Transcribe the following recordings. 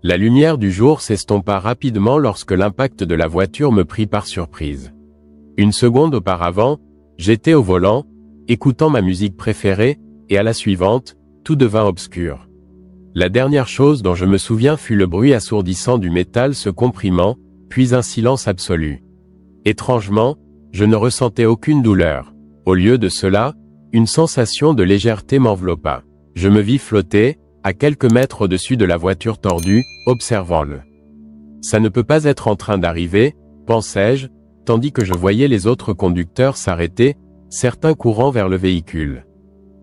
La lumière du jour s'estompa rapidement lorsque l'impact de la voiture me prit par surprise. Une seconde auparavant, j'étais au volant, écoutant ma musique préférée, et à la suivante, tout devint obscur. La dernière chose dont je me souviens fut le bruit assourdissant du métal se comprimant, puis un silence absolu. Étrangement, je ne ressentais aucune douleur. Au lieu de cela, une sensation de légèreté m'enveloppa. Je me vis flotter, à quelques mètres au-dessus de la voiture tordue, observant-le. Ça ne peut pas être en train d'arriver, pensai-je, tandis que je voyais les autres conducteurs s'arrêter, certains courant vers le véhicule.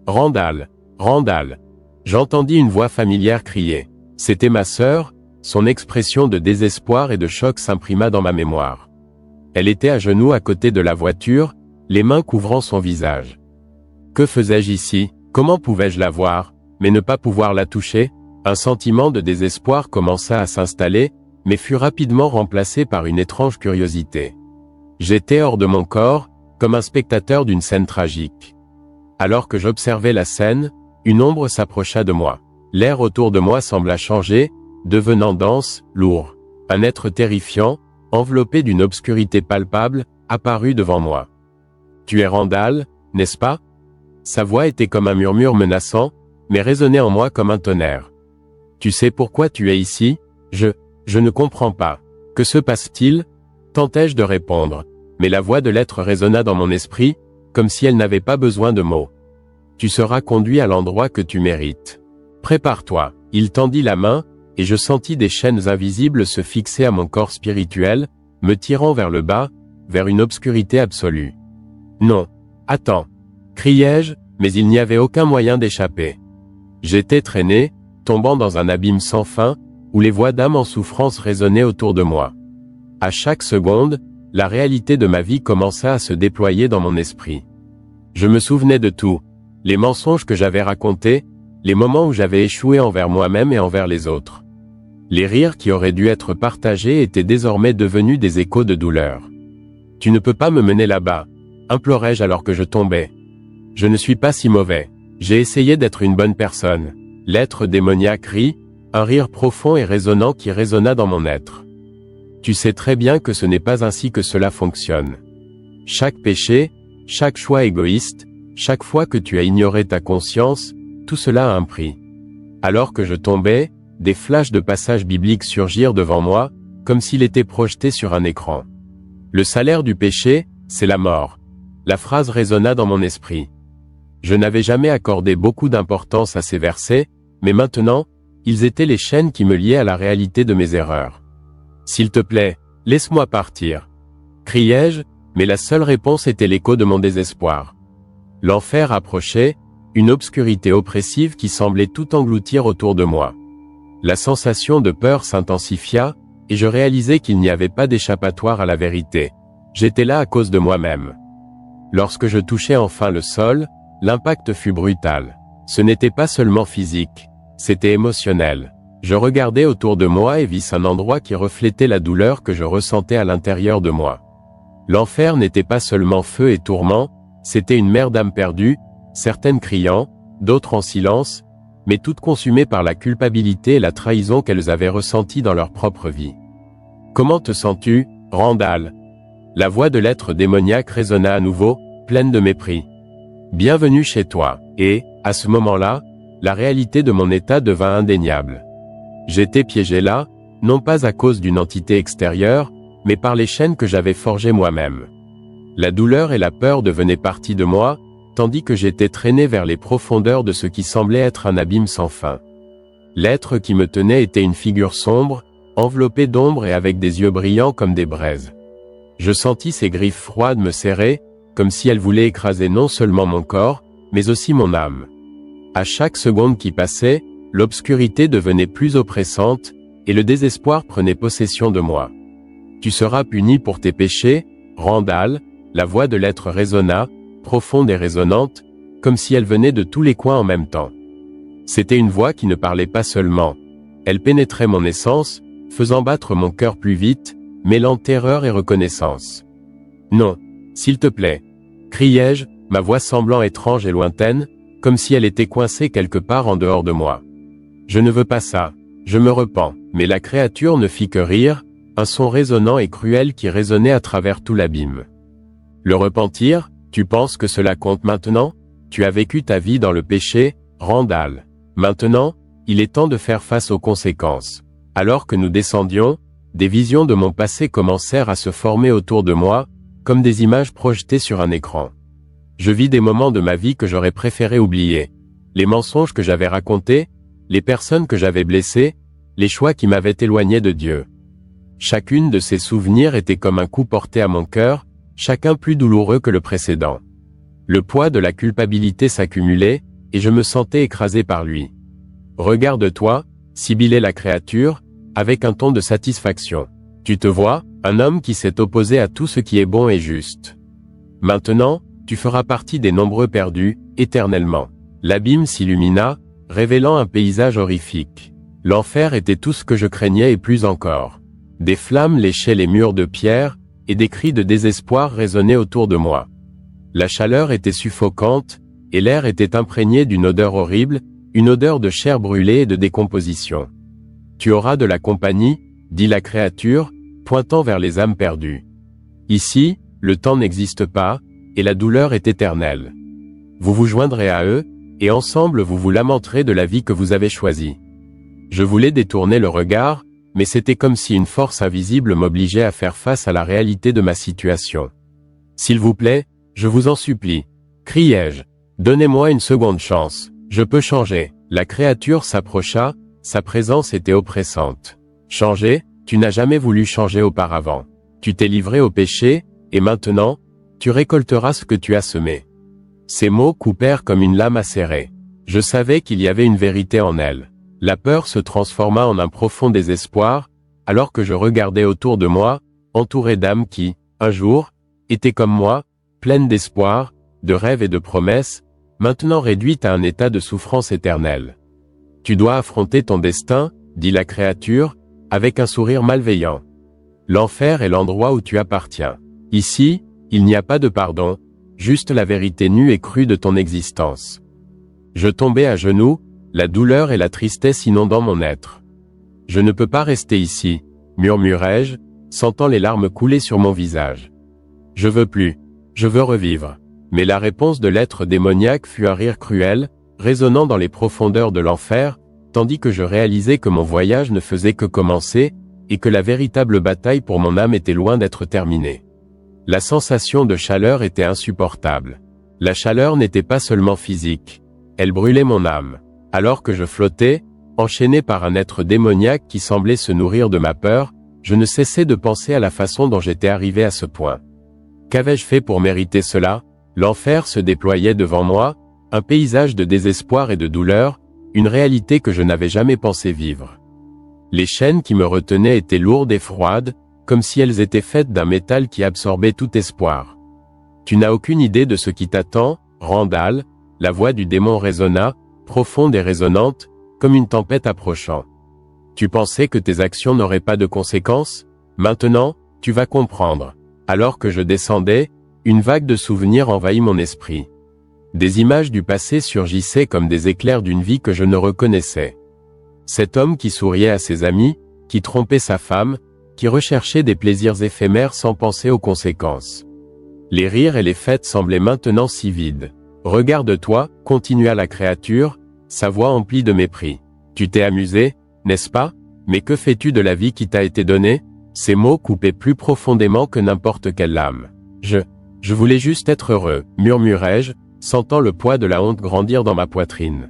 Randall, Randall. J'entendis une voix familière crier. C'était ma sœur, son expression de désespoir et de choc s'imprima dans ma mémoire. Elle était à genoux à côté de la voiture, les mains couvrant son visage. Que faisais-je ici? Comment pouvais-je la voir, mais ne pas pouvoir la toucher? Un sentiment de désespoir commença à s'installer, mais fut rapidement remplacé par une étrange curiosité. J'étais hors de mon corps, comme un spectateur d'une scène tragique. Alors que j'observais la scène, une ombre s'approcha de moi. L'air autour de moi sembla changer, devenant dense, lourd. Un être terrifiant, enveloppé d'une obscurité palpable, apparut devant moi. « Tu es Randall, n'est-ce pas ?» Sa voix était comme un murmure menaçant, mais résonnait en moi comme un tonnerre. « Tu sais pourquoi tu es ici? Je ne comprends pas. Que se passe-t-il ?» tentai-je de répondre, mais la voix de l'être résonna dans mon esprit, comme si elle n'avait pas besoin de mots. « Tu seras conduit à l'endroit que tu mérites. Prépare-toi. » Il tendit la main, et je sentis des chaînes invisibles se fixer à mon corps spirituel, me tirant vers le bas, vers une obscurité absolue. « Non. Attends. » criai-je, mais il n'y avait aucun moyen d'échapper. J'étais traîné, tombant dans un abîme sans fin, où les voix d'âmes en souffrance résonnaient autour de moi. À chaque seconde, la réalité de ma vie commença à se déployer dans mon esprit. Je me souvenais de tout, les mensonges que j'avais racontés, les moments où j'avais échoué envers moi-même et envers les autres. Les rires qui auraient dû être partagés étaient désormais devenus des échos de douleur. « Tu ne peux pas me mener là-bas » implorai-je alors que je tombais. « Je ne suis pas si mauvais. J'ai essayé d'être une bonne personne. » L'être démoniaque rit, un rire profond et résonnant qui résonna dans mon être. « Tu sais très bien que ce n'est pas ainsi que cela fonctionne. Chaque péché, chaque choix égoïste, chaque fois que tu as ignoré ta conscience, tout cela a un prix. » Alors que je tombais, des flashs de passages bibliques surgirent devant moi, comme s'il était projeté sur un écran. « Le salaire du péché, c'est la mort. » La phrase résonna dans mon esprit. Je n'avais jamais accordé beaucoup d'importance à ces versets, mais maintenant, ils étaient les chaînes qui me liaient à la réalité de mes erreurs. « S'il te plaît, laisse-moi partir » criai-je, mais la seule réponse était l'écho de mon désespoir. L'enfer approchait, une obscurité oppressive qui semblait tout engloutir autour de moi. La sensation de peur s'intensifia, et je réalisai qu'il n'y avait pas d'échappatoire à la vérité. J'étais là à cause de moi-même. Lorsque je touchai enfin le sol, l'impact fut brutal. Ce n'était pas seulement physique, c'était émotionnel. Je regardai autour de moi et vis un endroit qui reflétait la douleur que je ressentais à l'intérieur de moi. L'enfer n'était pas seulement feu et tourment, c'était une mer d'âmes perdues, certaines criant, d'autres en silence, mais toutes consumées par la culpabilité et la trahison qu'elles avaient ressenties dans leur propre vie. « Comment te sens-tu, Randall ?» La voix de l'être démoniaque résonna à nouveau, pleine de mépris. « Bienvenue chez toi. » Et, à ce moment-là, la réalité de mon état devint indéniable. J'étais piégé là, non pas à cause d'une entité extérieure, mais par les chaînes que j'avais forgées moi-même. La douleur et la peur devenaient partie de moi, tandis que j'étais traîné vers les profondeurs de ce qui semblait être un abîme sans fin. L'être qui me tenait était une figure sombre, enveloppée d'ombre et avec des yeux brillants comme des braises. Je sentis ses griffes froides me serrer, comme si elles voulaient écraser non seulement mon corps, mais aussi mon âme. À chaque seconde qui passait, l'obscurité devenait plus oppressante, et le désespoir prenait possession de moi. « Tu seras puni pour tes péchés, Randall », la voix de l'être résonna, profonde et résonnante, comme si elle venait de tous les coins en même temps. C'était une voix qui ne parlait pas seulement. Elle pénétrait mon essence, faisant battre mon cœur plus vite, mêlant terreur et reconnaissance. « Non, s'il te plaît » criai-je, ma voix semblant étrange et lointaine, comme si elle était coincée quelque part en dehors de moi. « Je ne veux pas ça, je me repens. » Mais la créature ne fit que rire, un son résonnant et cruel qui résonnait à travers tout l'abîme. Le repentir, tu penses que cela compte maintenant? Tu as vécu ta vie dans le péché, Randall. Maintenant, il est temps de faire face aux conséquences. Alors que nous descendions, des visions de mon passé commencèrent à se former autour de moi, comme des images projetées sur un écran. Je vis des moments de ma vie que j'aurais préféré oublier. Les mensonges que j'avais racontés, les personnes que j'avais blessées, les choix qui m'avaient éloigné de Dieu. Chacune de ces souvenirs était comme un coup porté à mon cœur, chacun plus douloureux que le précédent. Le poids de la culpabilité s'accumulait, et je me sentais écrasé par lui. Regarde-toi, sibilait la créature, avec un ton de satisfaction. Tu te vois, un homme qui s'est opposé à tout ce qui est bon et juste. Maintenant, tu feras partie des nombreux perdus, éternellement. L'abîme s'illumina, révélant un paysage horrifique. L'enfer était tout ce que je craignais et plus encore. Des flammes léchaient les murs de pierre, et des cris de désespoir résonnaient autour de moi. La chaleur était suffocante, et l'air était imprégné d'une odeur horrible, une odeur de chair brûlée et de décomposition. Tu auras de la compagnie, dit la créature, pointant vers les âmes perdues. Ici, le temps n'existe pas, et la douleur est éternelle. Vous vous joindrez à eux, et ensemble vous vous lamenterez de la vie que vous avez choisie. Je voulais détourner le regard, mais c'était comme si une force invisible m'obligeait à faire face à la réalité de ma situation. S'il vous plaît, je vous en supplie, criai-je, donnez-moi une seconde chance, je peux changer. La créature s'approcha, sa présence était oppressante. Changer, tu n'as jamais voulu changer auparavant. Tu t'es livré au péché, et maintenant, tu récolteras ce que tu as semé. Ces mots coupèrent comme une lame acérée. Je savais qu'il y avait une vérité en elle. La peur se transforma en un profond désespoir, alors que je regardais autour de moi, entouré d'âmes qui, un jour, étaient comme moi, pleines d'espoir, de rêves et de promesses, maintenant réduites à un état de souffrance éternelle. Tu dois affronter ton destin, dit la créature, avec un sourire malveillant. L'enfer est l'endroit où tu appartiens. Ici, il n'y a pas de pardon, juste la vérité nue et crue de ton existence. Je tombai à genoux, la douleur et la tristesse inondant mon être. Je ne peux pas rester ici, murmurai-je, sentant les larmes couler sur mon visage. Je veux plus, je veux revivre. Mais la réponse de l'être démoniaque fut un rire cruel, résonnant dans les profondeurs de l'enfer, tandis que je réalisais que mon voyage ne faisait que commencer, et que la véritable bataille pour mon âme était loin d'être terminée. La sensation de chaleur était insupportable. La chaleur n'était pas seulement physique, elle brûlait mon âme. Alors que je flottais, enchaîné par un être démoniaque qui semblait se nourrir de ma peur, je ne cessais de penser à la façon dont j'étais arrivé à ce point. Qu'avais-je fait pour mériter cela? L'enfer se déployait devant moi, un paysage de désespoir et de douleur, une réalité que je n'avais jamais pensé vivre. Les chaînes qui me retenaient étaient lourdes et froides, comme si elles étaient faites d'un métal qui absorbait tout espoir. Tu n'as aucune idée de ce qui t'attend, Randall, la voix du démon résonna, profonde et résonnante, comme une tempête approchant. Tu pensais que tes actions n'auraient pas de conséquences? Maintenant, tu vas comprendre. Alors que je descendais, une vague de souvenirs envahit mon esprit. Des images du passé surgissaient comme des éclairs d'une vie que je ne reconnaissais. Cet homme qui souriait à ses amis, qui trompait sa femme, qui recherchait des plaisirs éphémères sans penser aux conséquences. Les rires et les fêtes semblaient maintenant si vides. Regarde-toi, continua la créature, sa voix emplie de mépris. Tu t'es amusé, n'est-ce pas? Mais que fais-tu de la vie qui t'a été donnée? Ces mots coupaient plus profondément que n'importe quelle lame. Je voulais juste être heureux, murmurai-je, sentant le poids de la honte grandir dans ma poitrine.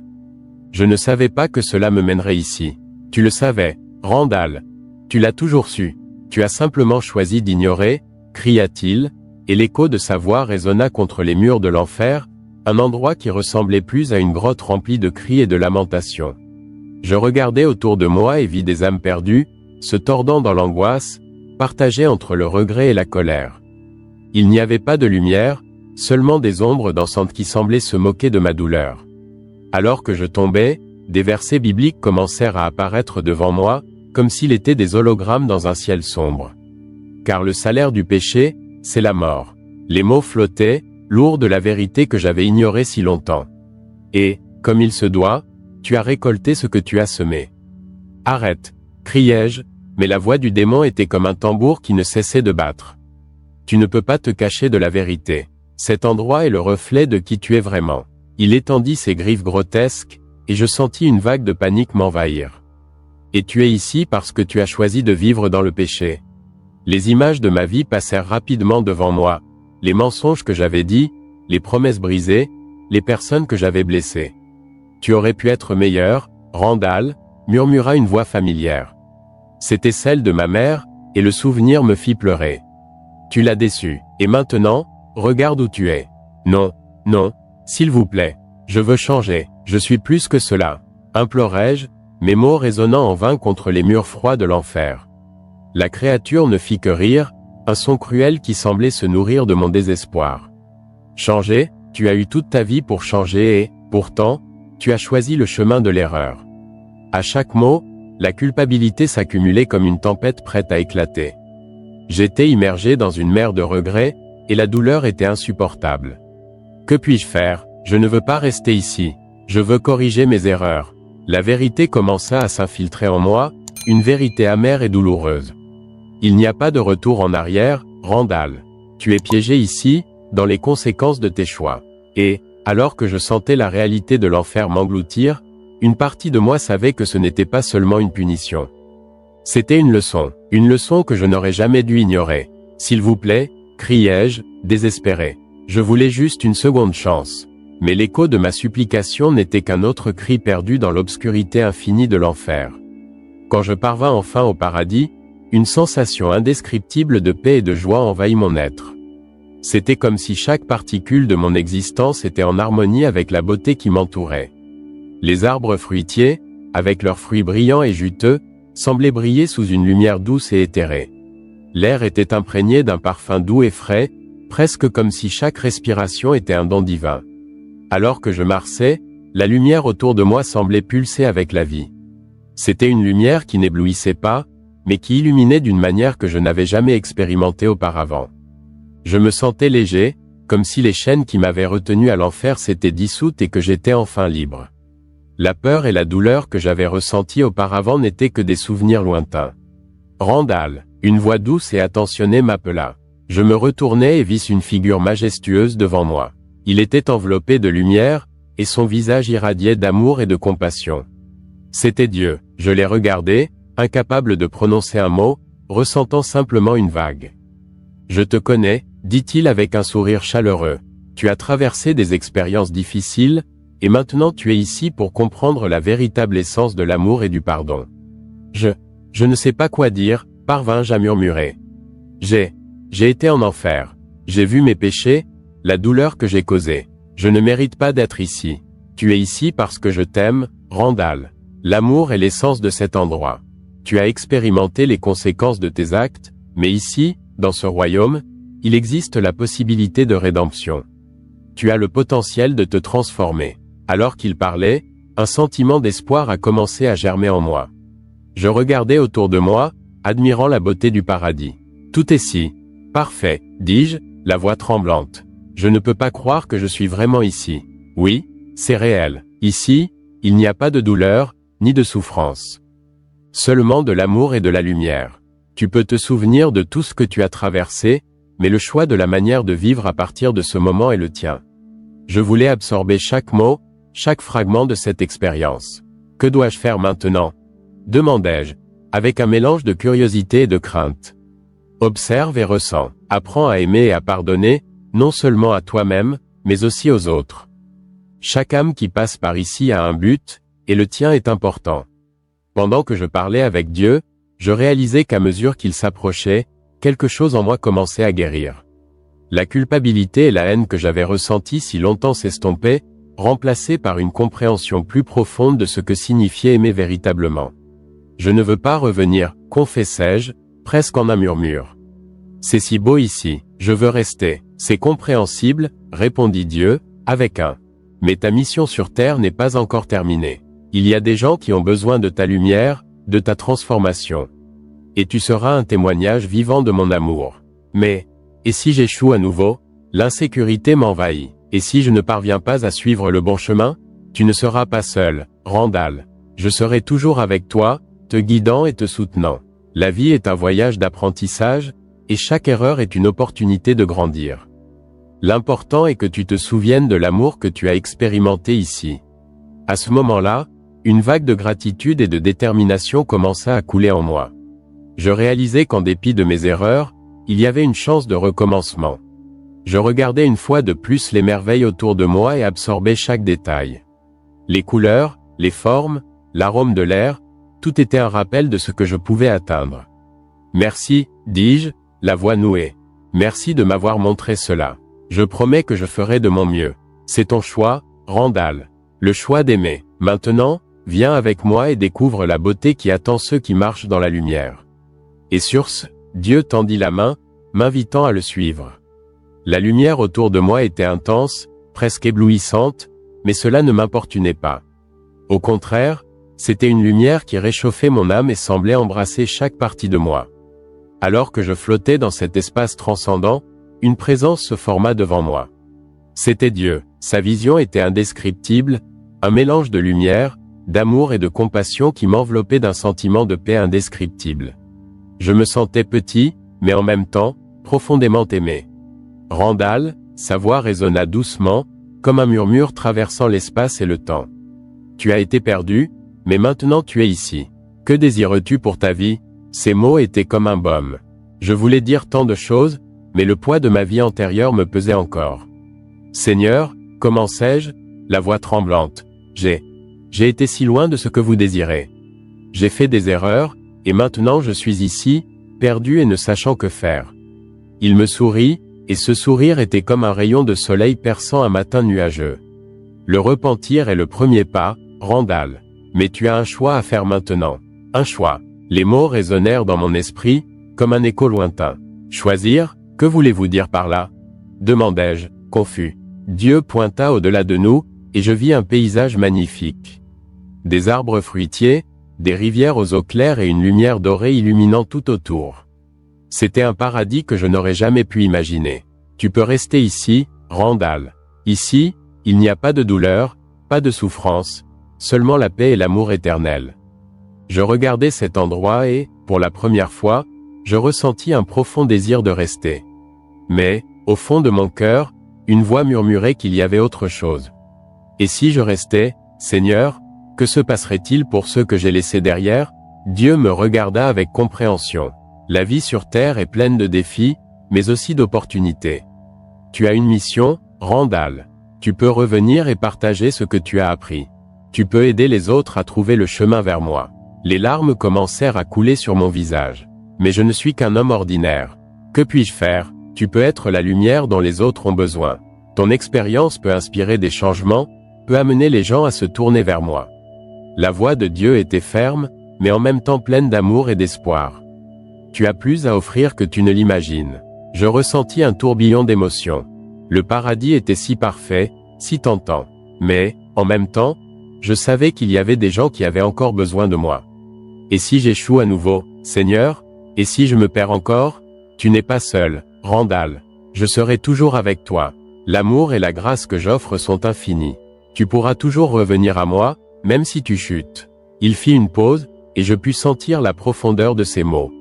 Je ne savais pas que cela me mènerait ici. Tu le savais, Randall. Tu l'as toujours su. Tu as simplement choisi d'ignorer, cria-t-il, et l'écho de sa voix résonna contre les murs de l'enfer, un endroit qui ressemblait plus à une grotte remplie de cris et de lamentations. Je regardais autour de moi et vis des âmes perdues, se tordant dans l'angoisse, partagées entre le regret et la colère. Il n'y avait pas de lumière, seulement des ombres dansantes qui semblaient se moquer de ma douleur. Alors que je tombais, des versets bibliques commencèrent à apparaître devant moi, comme s'ils étaient des hologrammes dans un ciel sombre. Car le salaire du péché, c'est la mort. Les mots flottaient, lourds de la vérité que j'avais ignorée si longtemps. Et, comme il se doit, tu as récolté ce que tu as semé. Arrête, criai-je, mais la voix du démon était comme un tambour qui ne cessait de battre. Tu ne peux pas te cacher de la vérité. Cet endroit est le reflet de qui tu es vraiment. Il étendit ses griffes grotesques, et je sentis une vague de panique m'envahir. Et tu es ici parce que tu as choisi de vivre dans le péché. Les images de ma vie passèrent rapidement devant moi, les mensonges que j'avais dits, les promesses brisées, les personnes que j'avais blessées. Tu aurais pu être meilleur, Randall, murmura une voix familière. C'était celle de ma mère, et le souvenir me fit pleurer. Tu l'as déçu, et maintenant, regarde où tu es. Non, non, s'il vous plaît, je veux changer, je suis plus que cela, implorai-je, mes mots résonnant en vain contre les murs froids de l'enfer. La créature ne fit que rire, un son cruel qui semblait se nourrir de mon désespoir. Changer, tu as eu toute ta vie pour changer et, pourtant, tu as choisi le chemin de l'erreur. À chaque mot, la culpabilité s'accumulait comme une tempête prête à éclater. J'étais immergé dans une mer de regrets, et la douleur était insupportable. Que puis-je faire? Je ne veux pas rester ici. Je veux corriger mes erreurs. La vérité commença à s'infiltrer en moi, une vérité amère et douloureuse. Il n'y a pas de retour en arrière, Randall. Tu es piégé ici, dans les conséquences de tes choix. Et, alors que je sentais la réalité de l'enfer m'engloutir, une partie de moi savait que ce n'était pas seulement une punition. C'était une leçon que je n'aurais jamais dû ignorer. S'il vous plaît, criai-je, désespéré. Je voulais juste une seconde chance. Mais l'écho de ma supplication n'était qu'un autre cri perdu dans l'obscurité infinie de l'enfer. Quand je parvins enfin au paradis, une sensation indescriptible de paix et de joie envahit mon être. C'était comme si chaque particule de mon existence était en harmonie avec la beauté qui m'entourait. Les arbres fruitiers, avec leurs fruits brillants et juteux, semblaient briller sous une lumière douce et éthérée. L'air était imprégné d'un parfum doux et frais, presque comme si chaque respiration était un don divin. Alors que je marchais, la lumière autour de moi semblait pulser avec la vie. C'était une lumière qui n'éblouissait pas, mais qui illuminait d'une manière que je n'avais jamais expérimentée auparavant. Je me sentais léger, comme si les chaînes qui m'avaient retenu à l'enfer s'étaient dissoutes et que j'étais enfin libre. La peur et la douleur que j'avais ressenties auparavant n'étaient que des souvenirs lointains. Randall, une voix douce et attentionnée m'appela. Je me retournai et vis une figure majestueuse devant moi. Il était enveloppé de lumière, et son visage irradiait d'amour et de compassion. C'était Dieu. Je l'ai regardé, incapable de prononcer un mot, ressentant simplement une vague. Je te connais, dit-il avec un sourire chaleureux. Tu as traversé des expériences difficiles, et maintenant tu es ici pour comprendre la véritable essence de l'amour et du pardon. Je ne sais pas quoi dire, parvins-je à murmurer. J'ai été en enfer. J'ai vu mes péchés, la douleur que j'ai causée. Je ne mérite pas d'être ici. Tu es ici parce que je t'aime, Randall. L'amour est l'essence de cet endroit. Tu as expérimenté les conséquences de tes actes, mais ici, dans ce royaume, il existe la possibilité de rédemption. Tu as le potentiel de te transformer. Alors qu'il parlait, un sentiment d'espoir a commencé à germer en moi. Je regardais autour de moi, admirant la beauté du paradis. Tout est si parfait, dis-je, la voix tremblante. Je ne peux pas croire que je suis vraiment ici. Oui, c'est réel. Ici, il n'y a pas de douleur, ni de souffrance. Seulement de l'amour et de la lumière. Tu peux te souvenir de tout ce que tu as traversé, mais le choix de la manière de vivre à partir de ce moment est le tien. Je voulais absorber chaque mot, chaque fragment de cette expérience. Que dois-je faire maintenant? Demandai-je, avec un mélange de curiosité et de crainte. Observe et ressens. Apprends à aimer et à pardonner, non seulement à toi-même, mais aussi aux autres. Chaque âme qui passe par ici a un but, et le tien est important. Pendant que je parlais avec Dieu, je réalisais qu'à mesure qu'il s'approchait, quelque chose en moi commençait à guérir. La culpabilité et la haine que j'avais ressenties si longtemps s'estompaient, remplacées par une compréhension plus profonde de ce que signifiait aimer véritablement. Je ne veux pas revenir, confessai-je, presque en un murmure. C'est si beau ici, je veux rester. C'est compréhensible, répondit Dieu, avec un. Mais ta mission sur terre n'est pas encore terminée. Il y a des gens qui ont besoin de ta lumière, de ta transformation. Et tu seras un témoignage vivant de mon amour. Mais, et si j'échoue à nouveau? L'insécurité m'envahit. Et si je ne parviens pas à suivre le bon chemin? Tu ne seras pas seul, Randall. Je serai toujours avec toi, te guidant et te soutenant. La vie est un voyage d'apprentissage, et chaque erreur est une opportunité de grandir. L'important est que tu te souviennes de l'amour que tu as expérimenté ici. À ce moment-là, une vague de gratitude et de détermination commença à couler en moi. Je réalisais qu'en dépit de mes erreurs, il y avait une chance de recommencement. Je regardais une fois de plus les merveilles autour de moi et absorbais chaque détail. Les couleurs, les formes, l'arôme de l'air, tout était un rappel de ce que je pouvais atteindre. Merci, dis-je, la voix nouée. Merci de m'avoir montré cela. Je promets que je ferai de mon mieux. C'est ton choix, Randall. Le choix d'aimer. Maintenant, viens avec moi et découvre la beauté qui attend ceux qui marchent dans la lumière. Et sur ce, Dieu tendit la main, m'invitant à le suivre. La lumière autour de moi était intense, presque éblouissante, mais cela ne m'importunait pas. Au contraire, c'était une lumière qui réchauffait mon âme et semblait embrasser chaque partie de moi. Alors que je flottais dans cet espace transcendant, une présence se forma devant moi. C'était Dieu. Sa vision était indescriptible, un mélange de lumière, d'amour et de compassion qui m'enveloppait d'un sentiment de paix indescriptible. Je me sentais petit, mais en même temps, profondément aimé. Randall, sa voix résonna doucement, comme un murmure traversant l'espace et le temps. Tu as été perdu, mais maintenant tu es ici. Que désires-tu pour ta vie? Ces mots étaient comme un baume. Je voulais dire tant de choses, mais le poids de ma vie antérieure me pesait encore. Seigneur, commençai-je, la voix tremblante. J'ai été si loin de ce que vous désirez. J'ai fait des erreurs, et maintenant je suis ici, perdu et ne sachant que faire. Il me sourit, et ce sourire était comme un rayon de soleil perçant un matin nuageux. Le repentir est le premier pas, Randall. Mais tu as un choix à faire maintenant. Un choix. Les mots résonnèrent dans mon esprit, comme un écho lointain. Choisir, que voulez-vous dire par là? Demandai-je, confus. Dieu pointa au-delà de nous, et je vis un paysage magnifique. Des arbres fruitiers, des rivières aux eaux claires et une lumière dorée illuminant tout autour. C'était un paradis que je n'aurais jamais pu imaginer. Tu peux rester ici, Randall. Ici, il n'y a pas de douleur, pas de souffrance, seulement la paix et l'amour éternel. Je regardais cet endroit et, pour la première fois, je ressentis un profond désir de rester. Mais, au fond de mon cœur, une voix murmurait qu'il y avait autre chose. Et si je restais, Seigneur, que se passerait-il pour ceux que j'ai laissés derrière? Dieu me regarda avec compréhension. La vie sur terre est pleine de défis, mais aussi d'opportunités. Tu as une mission, Randall. Tu peux revenir et partager ce que tu as appris. Tu peux aider les autres à trouver le chemin vers moi. Les larmes commencèrent à couler sur mon visage. Mais je ne suis qu'un homme ordinaire. Que puis-je faire? Tu peux être la lumière dont les autres ont besoin. Ton expérience peut inspirer des changements, peut amener les gens à se tourner vers moi. La voix de Dieu était ferme, mais en même temps pleine d'amour et d'espoir. Tu as plus à offrir que tu ne l'imagines. Je ressentis un tourbillon d'émotions. Le paradis était si parfait, si tentant. Mais, en même temps, je savais qu'il y avait des gens qui avaient encore besoin de moi. Et si j'échoue à nouveau, Seigneur? Et si je me perds encore? Tu n'es pas seul, Randall. Je serai toujours avec toi. L'amour et la grâce que j'offre sont infinis. Tu pourras toujours revenir à moi, même si tu chutes. Il fit une pause, et je pus sentir la profondeur de ses mots.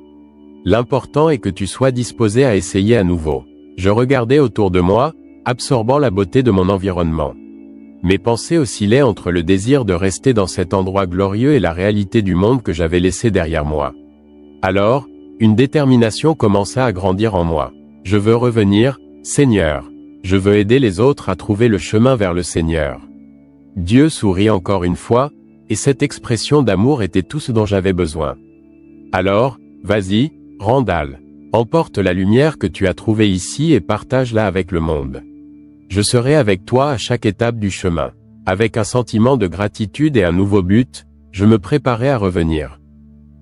L'important est que tu sois disposé à essayer à nouveau. Je regardais autour de moi, absorbant la beauté de mon environnement. Mes pensées oscillaient entre le désir de rester dans cet endroit glorieux et la réalité du monde que j'avais laissé derrière moi. Alors, une détermination commença à grandir en moi. Je veux revenir, Seigneur. Je veux aider les autres à trouver le chemin vers le Seigneur. Dieu sourit encore une fois, et cette expression d'amour était tout ce dont j'avais besoin. Alors, vas-y, Randall. Emporte la lumière que tu as trouvée ici et partage-la avec le monde. Je serai avec toi à chaque étape du chemin. Avec un sentiment de gratitude et un nouveau but, je me préparais à revenir.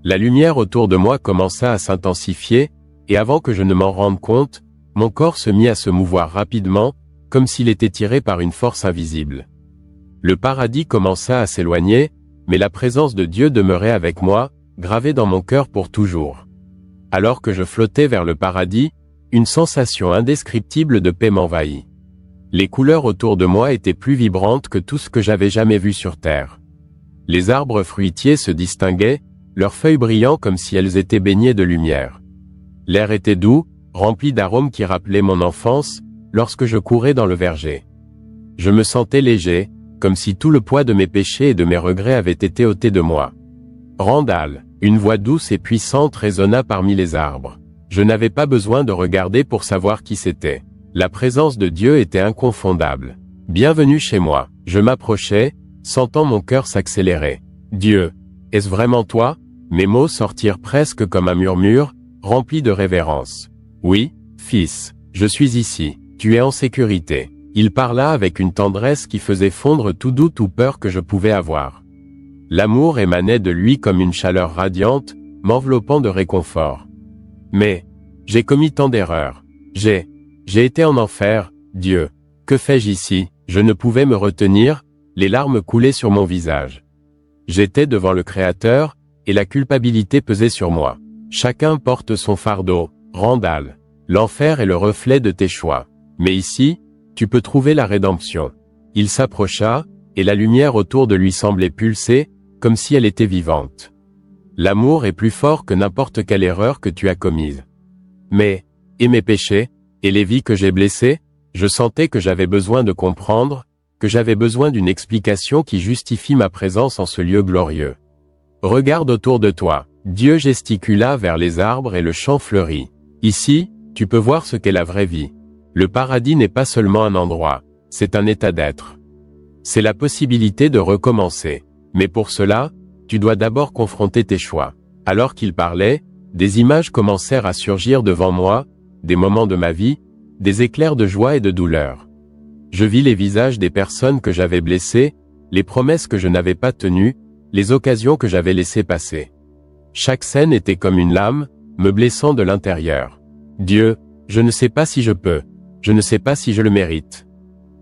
La lumière autour de moi commença à s'intensifier, et avant que je ne m'en rende compte, mon corps se mit à se mouvoir rapidement, comme s'il était tiré par une force invisible. Le paradis commença à s'éloigner, mais la présence de Dieu demeurait avec moi, gravée dans mon cœur pour toujours. Alors que je flottais vers le paradis, une sensation indescriptible de paix m'envahit. Les couleurs autour de moi étaient plus vibrantes que tout ce que j'avais jamais vu sur terre. Les arbres fruitiers se distinguaient, leurs feuilles brillant comme si elles étaient baignées de lumière. L'air était doux, rempli d'arômes qui rappelaient mon enfance, lorsque je courais dans le verger. Je me sentais léger, comme si tout le poids de mes péchés et de mes regrets avait été ôté de moi. Randall, une voix douce et puissante résonna parmi les arbres. Je n'avais pas besoin de regarder pour savoir qui c'était. La présence de Dieu était inconfondable. Bienvenue chez moi. Je m'approchais, sentant mon cœur s'accélérer. Dieu, est-ce vraiment toi? Mes mots sortirent presque comme un murmure, rempli de révérence. Oui, fils, je suis ici. Tu es en sécurité. Il parla avec une tendresse qui faisait fondre tout doute ou peur que je pouvais avoir. L'amour émanait de lui comme une chaleur radiante, m'enveloppant de réconfort. Mais, j'ai commis tant d'erreurs. J'ai été en enfer, Dieu. Que fais-je ici? Je ne pouvais me retenir, les larmes coulaient sur mon visage. J'étais devant le Créateur, et la culpabilité pesait sur moi. Chacun porte son fardeau, Randall. L'enfer est le reflet de tes choix. Mais ici, tu peux trouver la rédemption. Il s'approcha, et la lumière autour de lui semblait pulser, comme si elle était vivante. L'amour est plus fort que n'importe quelle erreur que tu as commise. Mais, et mes péchés, et les vies que j'ai blessées, je sentais que j'avais besoin de comprendre, que j'avais besoin d'une explication qui justifie ma présence en ce lieu glorieux. Regarde autour de toi. Dieu gesticula vers les arbres et le champ fleuri. Ici, tu peux voir ce qu'est la vraie vie. Le paradis n'est pas seulement un endroit, c'est un état d'être. C'est la possibilité de recommencer. Mais pour cela, tu dois d'abord confronter tes choix. Alors qu'il parlait, des images commencèrent à surgir devant moi, des moments de ma vie, des éclairs de joie et de douleur. Je vis les visages des personnes que j'avais blessées, les promesses que je n'avais pas tenues, les occasions que j'avais laissées passer. Chaque scène était comme une lame, me blessant de l'intérieur. Dieu, je ne sais pas si je peux, je ne sais pas si je le mérite.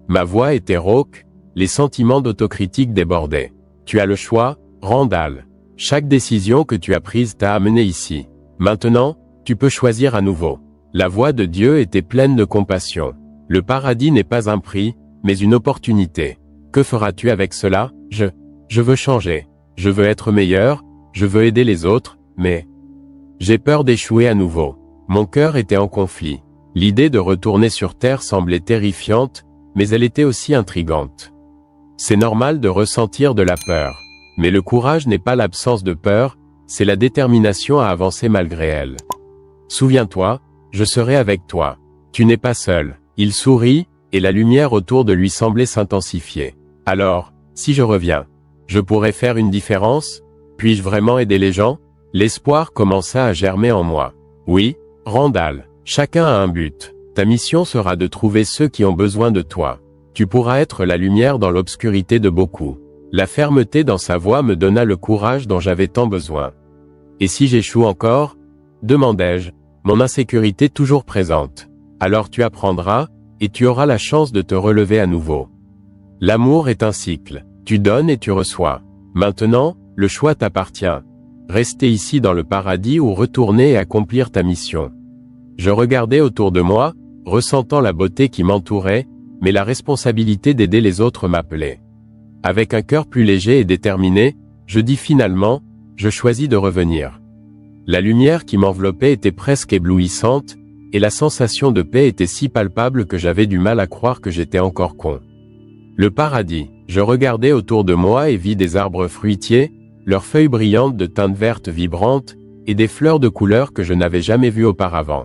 Ma voix était rauque, les sentiments d'autocritique débordaient. Tu as le choix, Randall. Chaque décision que tu as prise t'a amené ici. Maintenant, tu peux choisir à nouveau. La voix de Dieu était pleine de compassion. Le paradis n'est pas un prix, mais une opportunité. Que feras-tu avec cela? Je veux changer. Je veux être meilleur, je veux aider les autres, mais j'ai peur d'échouer à nouveau. Mon cœur était en conflit. L'idée de retourner sur Terre semblait terrifiante, mais elle était aussi intrigante. C'est normal de ressentir de la peur. Mais le courage n'est pas l'absence de peur, c'est la détermination à avancer malgré elle. Souviens-toi, je serai avec toi. Tu n'es pas seul. Il sourit, et la lumière autour de lui semblait s'intensifier. Alors, si je reviens, je pourrais faire une différence? Puis-je vraiment aider les gens? L'espoir commença à germer en moi. Oui, Randall, chacun a un but. Ta mission sera de trouver ceux qui ont besoin de toi. Tu pourras être la lumière dans l'obscurité de beaucoup. La fermeté dans sa voix me donna le courage dont j'avais tant besoin. Et si j'échoue encore? Demandai-je, mon insécurité toujours présente. Alors tu apprendras, et tu auras la chance de te relever à nouveau. L'amour est un cycle. Tu donnes et tu reçois. Maintenant, le choix t'appartient. Rester ici dans le paradis ou retourner et accomplir ta mission. Je regardais autour de moi, ressentant la beauté qui m'entourait, mais la responsabilité d'aider les autres m'appelait. Avec un cœur plus léger et déterminé, je dis finalement, je choisis de revenir. La lumière qui m'enveloppait était presque éblouissante, et la sensation de paix était si palpable que j'avais du mal à croire que j'étais encore con. Le paradis. Je regardais autour de moi et vis des arbres fruitiers, leurs feuilles brillantes de teintes vertes vibrantes, et des fleurs de couleurs que je n'avais jamais vues auparavant.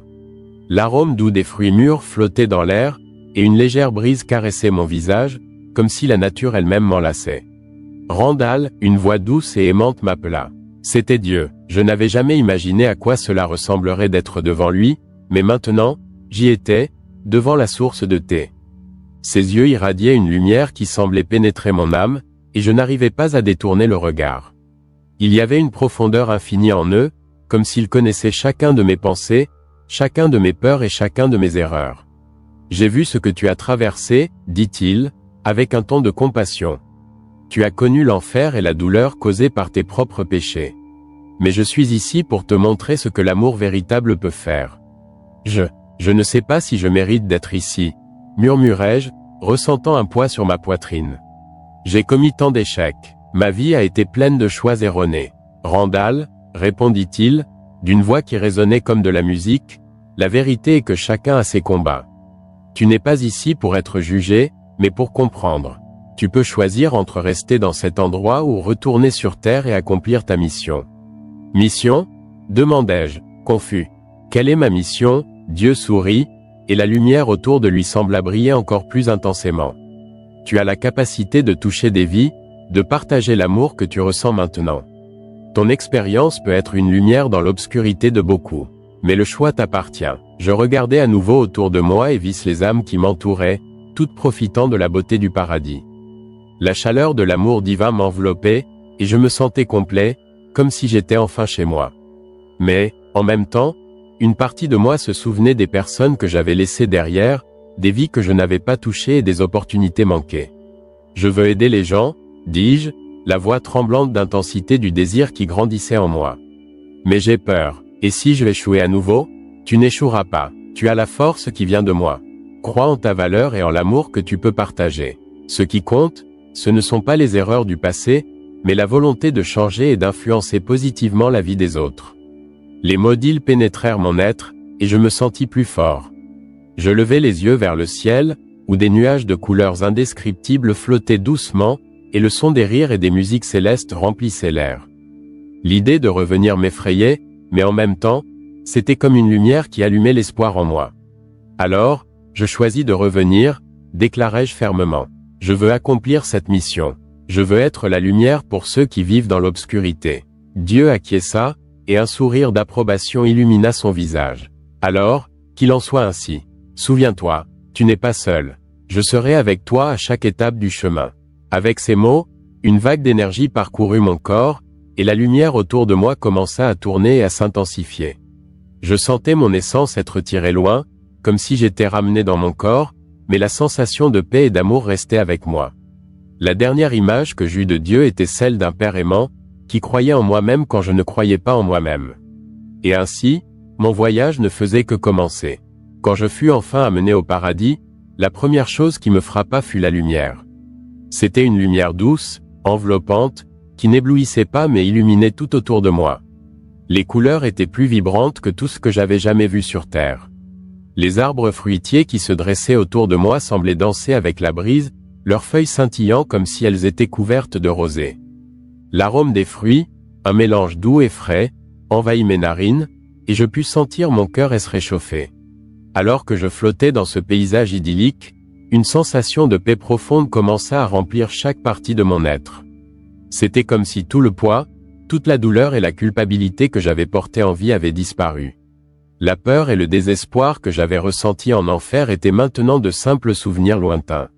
L'arôme doux des fruits mûrs flottait dans l'air, et une légère brise caressait mon visage, comme si la nature elle-même m'enlaçait. Randall, une voix douce et aimante m'appela. C'était Dieu. Je n'avais jamais imaginé à quoi cela ressemblerait d'être devant lui, mais maintenant, j'y étais, devant la source de thé. Ses yeux irradiaient une lumière qui semblait pénétrer mon âme, et je n'arrivais pas à détourner le regard. Il y avait une profondeur infinie en eux, comme s'ils connaissaient chacun de mes pensées, chacun de mes peurs et chacun de mes erreurs. J'ai vu ce que tu as traversé, dit-il, avec un ton de compassion. Tu as connu l'enfer et la douleur causée par tes propres péchés. Mais je suis ici pour te montrer ce que l'amour véritable peut faire. Je ne sais pas si je mérite d'être ici, murmurai-je, ressentant un poids sur ma poitrine. J'ai commis tant d'échecs. Ma vie a été pleine de choix erronés. Randall, répondit-il, d'une voix qui résonnait comme de la musique, la vérité est que chacun a ses combats. Tu n'es pas ici pour être jugé, mais pour comprendre. Tu peux choisir entre rester dans cet endroit ou retourner sur terre et accomplir ta mission. Mission ? Demandai-je, confus. Quelle est ma mission ? Dieu sourit, et la lumière autour de lui sembla briller encore plus intensément. Tu as la capacité de toucher des vies, de partager l'amour que tu ressens maintenant. Ton expérience peut être une lumière dans l'obscurité de beaucoup. Mais le choix t'appartient. Je regardais à nouveau autour de moi et vis les âmes qui m'entouraient, toutes profitant de la beauté du paradis. La chaleur de l'amour divin m'enveloppait, et je me sentais complet, comme si j'étais enfin chez moi. Mais, en même temps, une partie de moi se souvenait des personnes que j'avais laissées derrière, des vies que je n'avais pas touchées et des opportunités manquées. Je veux aider les gens, dis-je, la voix tremblante d'intensité du désir qui grandissait en moi. Mais j'ai peur. Et si je échouais à nouveau ? Tu n'échoueras pas. Tu as la force qui vient de moi. Crois en ta valeur et en l'amour que tu peux partager. Ce qui compte, ce ne sont pas les erreurs du passé, mais la volonté de changer et d'influencer positivement la vie des autres. Les mots d'Il pénétrèrent mon être, et je me sentis plus fort. Je levai les yeux vers le ciel, où des nuages de couleurs indescriptibles flottaient doucement, et le son des rires et des musiques célestes remplissait l'air. L'idée de revenir m'effrayait, mais en même temps, c'était comme une lumière qui allumait l'espoir en moi. Alors, je choisis de revenir, déclarai-je fermement. Je veux accomplir cette mission. Je veux être la lumière pour ceux qui vivent dans l'obscurité. Dieu acquiesça, et un sourire d'approbation illumina son visage. Alors, qu'il en soit ainsi. Souviens-toi, tu n'es pas seul. Je serai avec toi à chaque étape du chemin. Avec ces mots, une vague d'énergie parcourut mon corps, et la lumière autour de moi commença à tourner et à s'intensifier. Je sentais mon essence être tirée loin, comme si j'étais ramené dans mon corps, mais la sensation de paix et d'amour restait avec moi. La dernière image que j'eus de Dieu était celle d'un Père aimant, qui croyait en moi-même quand je ne croyais pas en moi-même. Et ainsi, mon voyage ne faisait que commencer. Quand je fus enfin amené au paradis, la première chose qui me frappa fut la lumière. C'était une lumière douce, enveloppante, qui n'éblouissait pas mais illuminait tout autour de moi. Les couleurs étaient plus vibrantes que tout ce que j'avais jamais vu sur terre. Les arbres fruitiers qui se dressaient autour de moi semblaient danser avec la brise, leurs feuilles scintillant comme si elles étaient couvertes de rosée. L'arôme des fruits, un mélange doux et frais, envahit mes narines, et je pus sentir mon cœur se réchauffer. Alors que je flottais dans ce paysage idyllique, une sensation de paix profonde commença à remplir chaque partie de mon être. C'était comme si tout le poids, toute la douleur et la culpabilité que j'avais portée en vie avaient disparu. La peur et le désespoir que j'avais ressentis en enfer étaient maintenant de simples souvenirs lointains.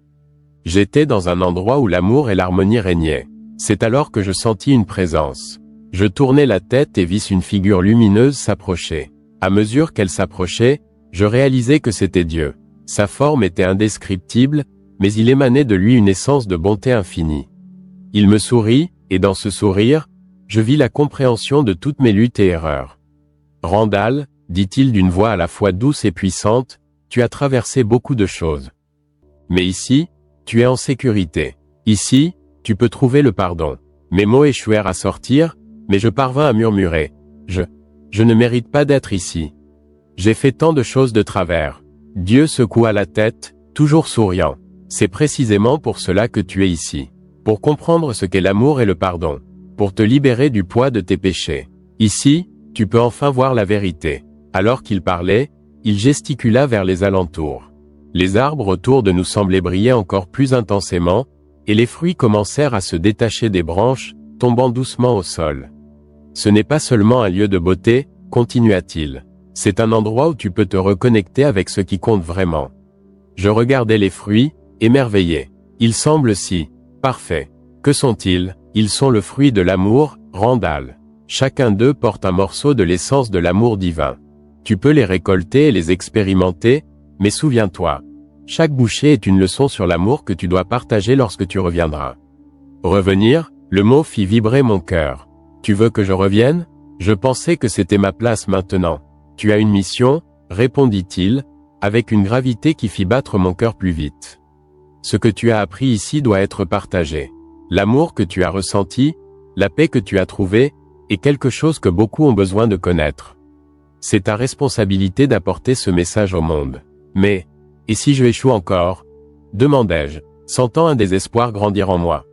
J'étais dans un endroit où l'amour et l'harmonie régnaient. C'est alors que je sentis une présence. Je tournai la tête et vis une figure lumineuse s'approcher. À mesure qu'elle s'approchait, je réalisai que c'était Dieu. Sa forme était indescriptible, mais il émanait de lui une essence de bonté infinie. Il me sourit, et dans ce sourire, je vis la compréhension de toutes mes luttes et erreurs. « Randall, dit-il d'une voix à la fois douce et puissante, tu as traversé beaucoup de choses. Mais ici, tu es en sécurité. Ici, tu peux trouver le pardon. » Mes mots échouèrent à sortir, mais je parvins à murmurer. « Je ne mérite pas d'être ici. J'ai fait tant de choses de travers. » Dieu secoua la tête, toujours souriant. « C'est précisément pour cela que tu es ici. Pour comprendre ce qu'est l'amour et le pardon. Pour te libérer du poids de tes péchés. Ici, tu peux enfin voir la vérité. » Alors qu'il parlait, il gesticula vers les alentours. Les arbres autour de nous semblaient briller encore plus intensément, et les fruits commencèrent à se détacher des branches, tombant doucement au sol. « Ce n'est pas seulement un lieu de beauté, continua-t-il. C'est un endroit où tu peux te reconnecter avec ce qui compte vraiment. » Je regardais les fruits, émerveillé. Ils semblent si parfaits. Que sont-ils? Ils sont le fruit de l'amour, Randall. Chacun d'eux porte un morceau de l'essence de l'amour divin. Tu peux les récolter et les expérimenter, mais souviens-toi. Chaque bouchée est une leçon sur l'amour que tu dois partager lorsque tu reviendras. Revenir, le mot fit vibrer mon cœur. Tu veux que je revienne? Je pensais que c'était ma place maintenant. Tu as une mission, répondit-il, avec une gravité qui fit battre mon cœur plus vite. Ce que tu as appris ici doit être partagé. L'amour que tu as ressenti, la paix que tu as trouvée, et quelque chose que beaucoup ont besoin de connaître. C'est ta responsabilité d'apporter ce message au monde. Mais, et si je échoue encore? Demandai-je, sentant un désespoir grandir en moi.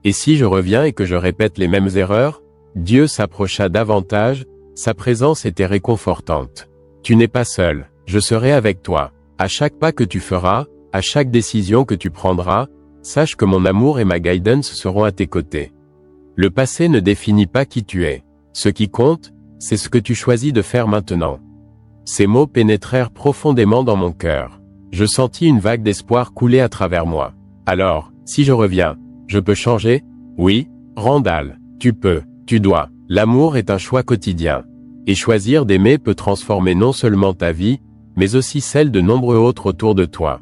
Et si je reviens et que je répète les mêmes erreurs? Dieu s'approcha davantage, sa présence était réconfortante. Tu n'es pas seul, je serai avec toi. À chaque pas que tu feras, à chaque décision que tu prendras, sache que mon amour et ma guidance seront à tes côtés. Le passé ne définit pas qui tu es. Ce qui compte, c'est ce que tu choisis de faire maintenant. Ces mots pénétrèrent profondément dans mon cœur. Je sentis une vague d'espoir couler à travers moi. Alors, si je reviens, je peux changer? Oui, Randall, tu peux, tu dois. L'amour est un choix quotidien. Et choisir d'aimer peut transformer non seulement ta vie, mais aussi celle de nombreux autres autour de toi.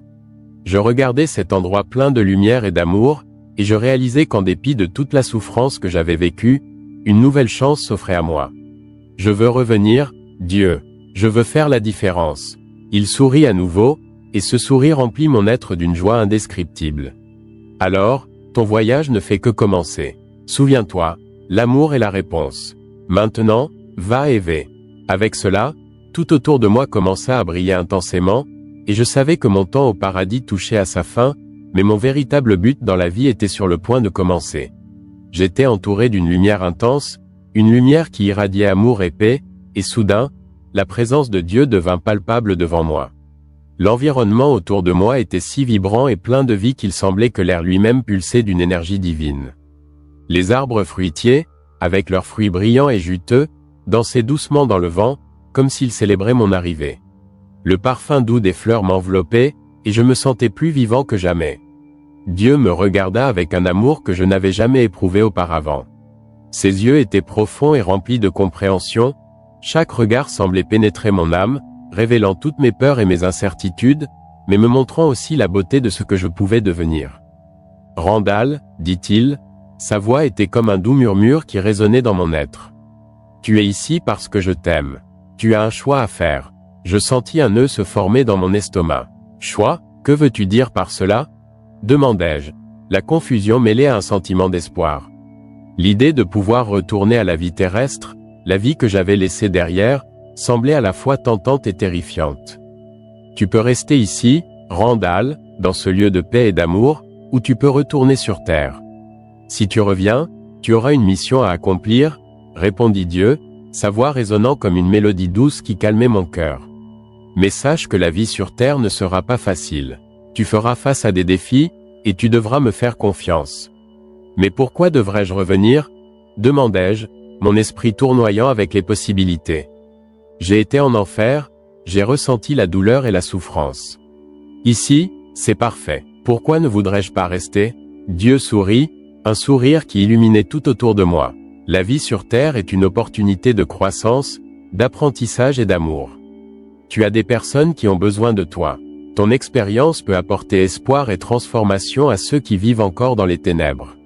Je regardais cet endroit plein de lumière et d'amour, et je réalisais qu'en dépit de toute la souffrance que j'avais vécue, une nouvelle chance s'offrait à moi. Je veux revenir, Dieu. Je veux faire la différence. Il sourit à nouveau, et ce sourire remplit mon être d'une joie indescriptible. Alors, ton voyage ne fait que commencer. Souviens-toi, l'amour est la réponse. Maintenant, va et vais. Avec cela, tout autour de moi commença à briller intensément, et je savais que mon temps au paradis touchait à sa fin, mais mon véritable but dans la vie était sur le point de commencer. J'étais entouré d'une lumière intense, une lumière qui irradiait amour et paix, et soudain, la présence de Dieu devint palpable devant moi. L'environnement autour de moi était si vibrant et plein de vie qu'il semblait que l'air lui-même pulsait d'une énergie divine. Les arbres fruitiers, avec leurs fruits brillants et juteux, dansaient doucement dans le vent, comme s'ils célébraient mon arrivée. Le parfum doux des fleurs m'enveloppait, et je me sentais plus vivant que jamais. Dieu me regarda avec un amour que je n'avais jamais éprouvé auparavant. Ses yeux étaient profonds et remplis de compréhension, chaque regard semblait pénétrer mon âme, révélant toutes mes peurs et mes incertitudes, mais me montrant aussi la beauté de ce que je pouvais devenir. « Randall, dit-il, sa voix était comme un doux murmure qui résonnait dans mon être. Tu es ici parce que je t'aime. Tu as un choix à faire. Je sentis un nœud se former dans mon estomac. Choix, que veux-tu dire par cela? Demandai-je, la confusion mêlée à un sentiment d'espoir. L'idée de pouvoir retourner à la vie terrestre, la vie que j'avais laissée derrière, semblait à la fois tentante et terrifiante. Tu peux rester ici, Randall, dans ce lieu de paix et d'amour, ou tu peux retourner sur terre. Si tu reviens, tu auras une mission à accomplir, répondit Dieu, sa voix résonnant comme une mélodie douce qui calmait mon cœur. Mais sache que la vie sur terre ne sera pas facile. Tu feras face à des défis, et tu devras me faire confiance. Mais pourquoi devrais-je revenir? Demandai-je, mon esprit tournoyant avec les possibilités. J'ai été en enfer, j'ai ressenti la douleur et la souffrance. Ici, c'est parfait. Pourquoi ne voudrais-je pas rester? Dieu sourit, un sourire qui illuminait tout autour de moi. La vie sur terre est une opportunité de croissance, d'apprentissage et d'amour. Tu as des personnes qui ont besoin de toi. Ton expérience peut apporter espoir et transformation à ceux qui vivent encore dans les ténèbres.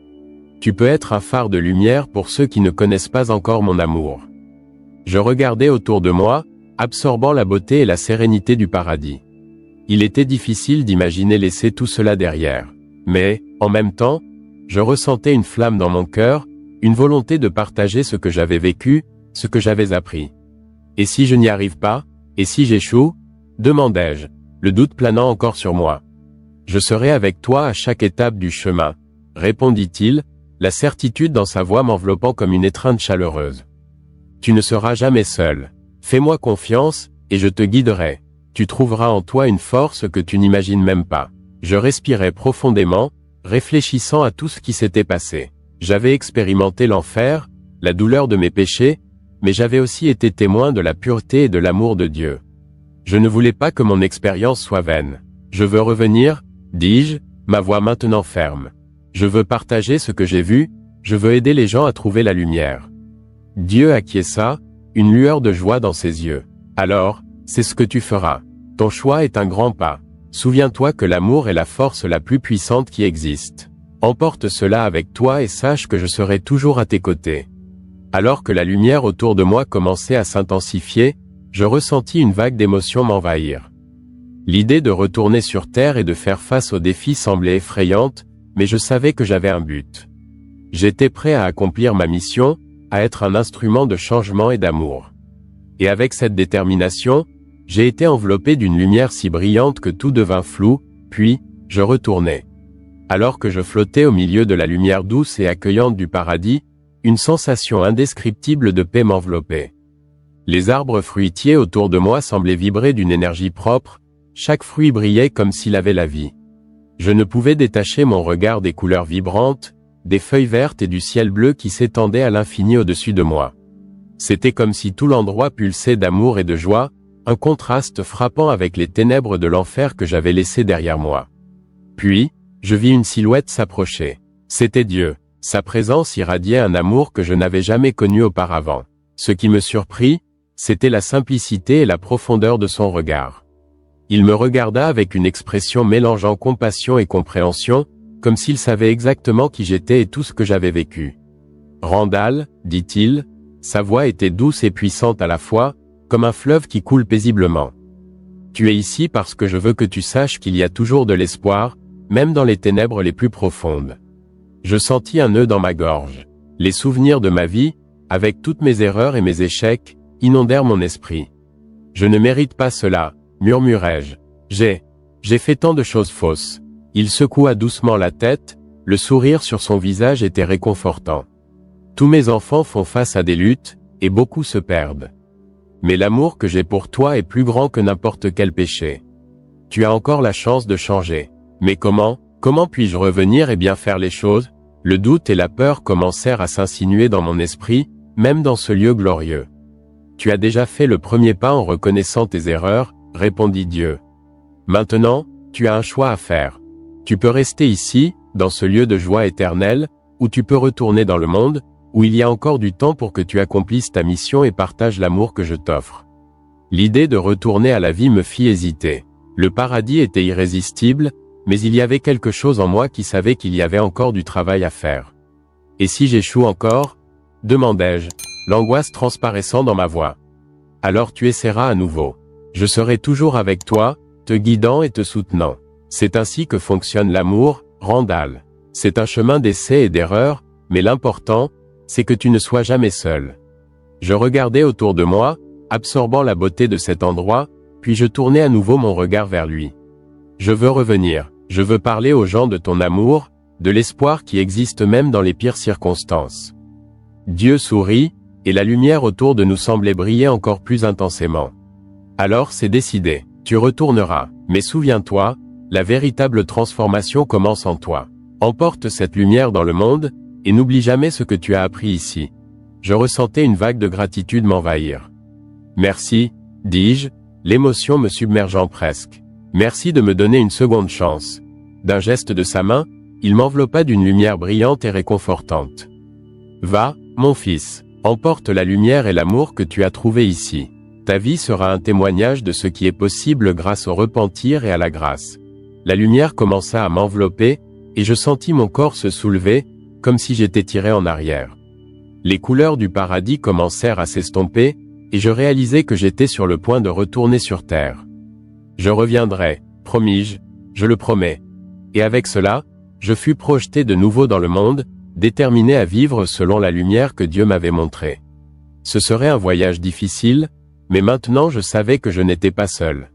Tu peux être un phare de lumière pour ceux qui ne connaissent pas encore mon amour. Je regardais autour de moi, absorbant la beauté et la sérénité du paradis. Il était difficile d'imaginer laisser tout cela derrière. Mais, en même temps, je ressentais une flamme dans mon cœur, une volonté de partager ce que j'avais vécu, ce que j'avais appris. Et si je n'y arrive pas? Et si j'échoue? Demandai-je, le doute planant encore sur moi. Je serai avec toi à chaque étape du chemin, répondit-il, la certitude dans sa voix m'enveloppant comme une étreinte chaleureuse. Tu ne seras jamais seul. Fais-moi confiance, et je te guiderai. Tu trouveras en toi une force que tu n'imagines même pas. Je respirais profondément, réfléchissant à tout ce qui s'était passé. J'avais expérimenté l'enfer, la douleur de mes péchés, mais j'avais aussi été témoin de la pureté et de l'amour de Dieu. Je ne voulais pas que mon expérience soit vaine. Je veux revenir, dis-je, ma voix maintenant ferme. Je veux partager ce que j'ai vu, je veux aider les gens à trouver la lumière. Dieu acquiesça, une lueur de joie dans ses yeux. Alors, c'est ce que tu feras. Ton choix est un grand pas. Souviens-toi que l'amour est la force la plus puissante qui existe. Emporte cela avec toi et sache que je serai toujours à tes côtés. Alors que la lumière autour de moi commençait à s'intensifier, je ressentis une vague d'émotions m'envahir. L'idée de retourner sur Terre et de faire face aux défis semblait effrayante, mais je savais que j'avais un but. J'étais prêt à accomplir ma mission, à être un instrument de changement et d'amour. Et avec cette détermination, j'ai été enveloppé d'une lumière si brillante que tout devint flou, puis, je retournai. Alors que je flottais au milieu de la lumière douce et accueillante du paradis, une sensation indescriptible de paix m'enveloppait. Les arbres fruitiers autour de moi semblaient vibrer d'une énergie propre, chaque fruit brillait comme s'il avait la vie. Je ne pouvais détacher mon regard des couleurs vibrantes, des feuilles vertes et du ciel bleu qui s'étendait à l'infini au-dessus de moi. C'était comme si tout l'endroit pulsait d'amour et de joie, un contraste frappant avec les ténèbres de l'enfer que j'avais laissé derrière moi. Puis, je vis une silhouette s'approcher. C'était Dieu. Sa présence irradiait un amour que je n'avais jamais connu auparavant. Ce qui me surprit, c'était la simplicité et la profondeur de son regard. Il me regarda avec une expression mélangeant compassion et compréhension, comme s'il savait exactement qui j'étais et tout ce que j'avais vécu. « Randall, dit-il, sa voix était douce et puissante à la fois, comme un fleuve qui coule paisiblement. Tu es ici parce que je veux que tu saches qu'il y a toujours de l'espoir, même dans les ténèbres les plus profondes. » Je sentis un nœud dans ma gorge. Les souvenirs de ma vie, avec toutes mes erreurs et mes échecs, inondèrent mon esprit. « Je ne mérite pas cela, murmurai-je. J'ai fait tant de choses fausses. » Il secoua doucement la tête, le sourire sur son visage était réconfortant. « Tous mes enfants font face à des luttes, et beaucoup se perdent. Mais l'amour que j'ai pour toi est plus grand que n'importe quel péché. Tu as encore la chance de changer. Mais comment puis-je revenir et bien faire les choses ? Le doute et la peur commencèrent à s'insinuer dans mon esprit, même dans ce lieu glorieux. Tu as déjà fait le premier pas en reconnaissant tes erreurs, répondit Dieu. Maintenant, tu as un choix à faire. Tu peux rester ici, dans ce lieu de joie éternelle, ou tu peux retourner dans le monde, où il y a encore du temps pour que tu accomplisses ta mission et partages l'amour que je t'offre. L'idée de retourner à la vie me fit hésiter. Le paradis était irrésistible, mais il y avait quelque chose en moi qui savait qu'il y avait encore du travail à faire. Et si j'échoue encore ? Demandai-je, l'angoisse transparaissant dans ma voix. Alors tu essaieras à nouveau. Je serai toujours avec toi, te guidant et te soutenant. C'est ainsi que fonctionne l'amour, Randall. C'est un chemin d'essais et d'erreurs, mais l'important, c'est que tu ne sois jamais seul. Je regardais autour de moi, absorbant la beauté de cet endroit, puis je tournai à nouveau mon regard vers lui. Je veux revenir, je veux parler aux gens de ton amour, de l'espoir qui existe même dans les pires circonstances. Dieu sourit, et la lumière autour de nous semblait briller encore plus intensément. Alors c'est décidé, tu retourneras, mais souviens-toi, la véritable transformation commence en toi. Emporte cette lumière dans le monde, et n'oublie jamais ce que tu as appris ici. Je ressentais une vague de gratitude m'envahir. Merci, dis-je, l'émotion me submergeant presque. Merci de me donner une seconde chance. D'un geste de sa main, il m'enveloppa d'une lumière brillante et réconfortante. Va, mon fils, emporte la lumière et l'amour que tu as trouvé ici. Ta vie sera un témoignage de ce qui est possible grâce au repentir et à la grâce. La lumière commença à m'envelopper, et je sentis mon corps se soulever, comme si j'étais tiré en arrière. Les couleurs du paradis commencèrent à s'estomper, et je réalisai que j'étais sur le point de retourner sur terre. Je reviendrai, promis-je, je le promets. Et avec cela, je fus projeté de nouveau dans le monde, déterminé à vivre selon la lumière que Dieu m'avait montrée. Ce serait un voyage difficile, mais maintenant je savais que je n'étais pas seul.